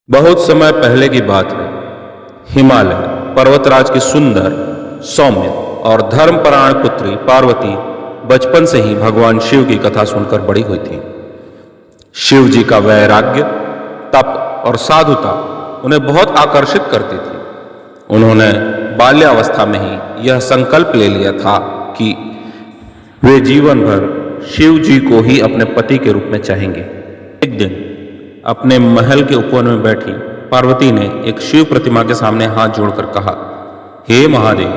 बहुत समय पहले की बात है। हिमालय पर्वतराज की सुंदर, सौम्य और धर्मपरायण पुत्री पार्वती बचपन से ही भगवान शिव की कथा सुनकर बड़ी हुई थी। शिव जी का वैराग्य, तप और साधुता उन्हें बहुत आकर्षित करती थी। उन्होंने बाल्यावस्था में ही यह संकल्प ले लिया था कि वे जीवन भर शिव जी को ही अपने पति के रूप में चाहेंगे। एक दिन अपने महल के उपवन में बैठी पार्वती ने एक शिव प्रतिमा के सामने हाथ जोड़कर कहा, हे महादेव,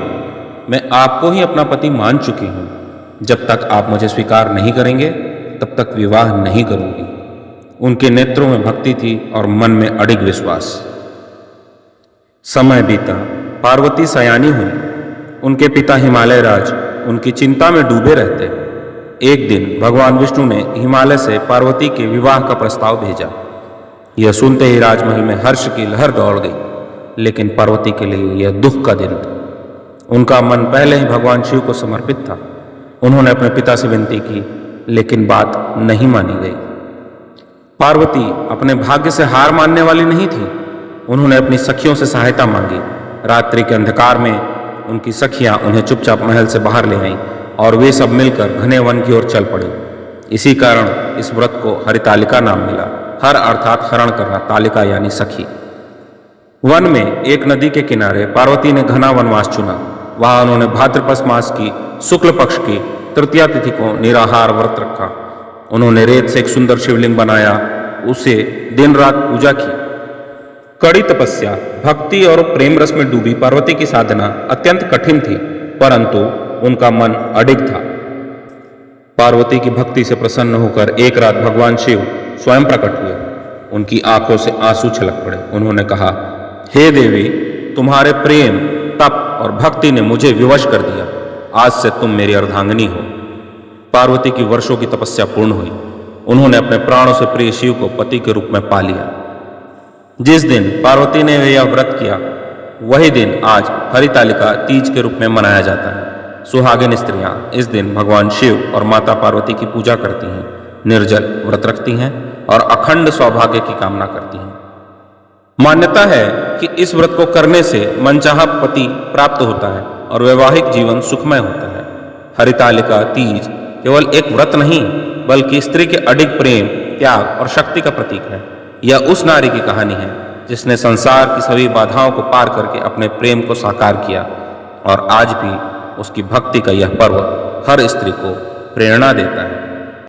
मैं आपको ही अपना पति मान चुकी हूं। जब तक आप मुझे स्वीकार नहीं करेंगे तब तक विवाह नहीं करूंगी। उनके नेत्रों में भक्ति थी और मन में अडिग विश्वास। समय बीता, पार्वती सयानी हुई। उनके पिता हिमालय राज उनकी चिंता में डूबे रहते। एक दिन भगवान विष्णु ने हिमालय से पार्वती के विवाह का प्रस्ताव भेजा। यह सुनते ही राजमहल में हर्ष की लहर दौड़ गई, लेकिन पार्वती के लिए यह दुख का दिन था। उनका मन पहले ही भगवान शिव को समर्पित था। उन्होंने अपने पिता से विनती की, लेकिन बात नहीं मानी गई। पार्वती अपने भाग्य से हार मानने वाली नहीं थी। उन्होंने अपनी सखियों से सहायता मांगी। रात्रि के अंधकार में उनकी सखियां उन्हें चुपचाप महल से बाहर ले आईं और वे सब मिलकर घने वन की ओर चल पड़े। इसी कारण इस व्रत को हरितालिका नाम मिला। हर अर्थात हरण करना, तालिका यानी सखी। वन में एक नदी के किनारे पार्वती ने घना वनवास चुना। वहां उन्होंने भाद्रपद मास की शुक्ल पक्ष की तृतीया तिथि को निराहार व्रत रखा। उन्होंने रेत से एक सुंदर शिवलिंग बनाया, उसे दिन रात पूजा की। कड़ी तपस्या, भक्ति और प्रेम रस में डूबी पार्वती की साधना अत्यंत कठिन थी, परंतु उनका मन अडिग था। पार्वती की भक्ति से प्रसन्न होकर एक रात भगवान शिव स्वयं प्रकट हुए। उनकी आंखों से आंसू छलक पड़े। उन्होंने कहा, हे देवी, तुम्हारे प्रेम, तप और भक्ति ने मुझे विवश कर दिया। आज से तुम मेरी अर्धांगिनी हो। पार्वती की वर्षों की तपस्या पूर्ण हुई। उन्होंने अपने प्राणों से प्रिय शिव को पति के रूप में पा लिया। जिस दिन पार्वती ने यह व्रत किया, वही दिन आज हरितालिका तीज के रूप में मनाया जाता है। सुहागिन स्त्रियां इस दिन भगवान शिव और माता पार्वती की पूजा करती हैं, निर्जल व्रत रखती हैं और अखंड सौभाग्य की कामना करती हैं। मान्यता है कि इस व्रत को करने से मनचाहा पति प्राप्त होता है और वैवाहिक जीवन सुखमय होता है। हरितालिका तीज केवल एक व्रत नहीं, बल्कि स्त्री के अडिग प्रेम, त्याग और शक्ति का प्रतीक है। यह उस नारी की कहानी है जिसने संसार की सभी बाधाओं को पार करके अपने प्रेम को साकार किया, और आज भी उसकी भक्ति का यह पर्व हर स्त्री को प्रेरणा देता है।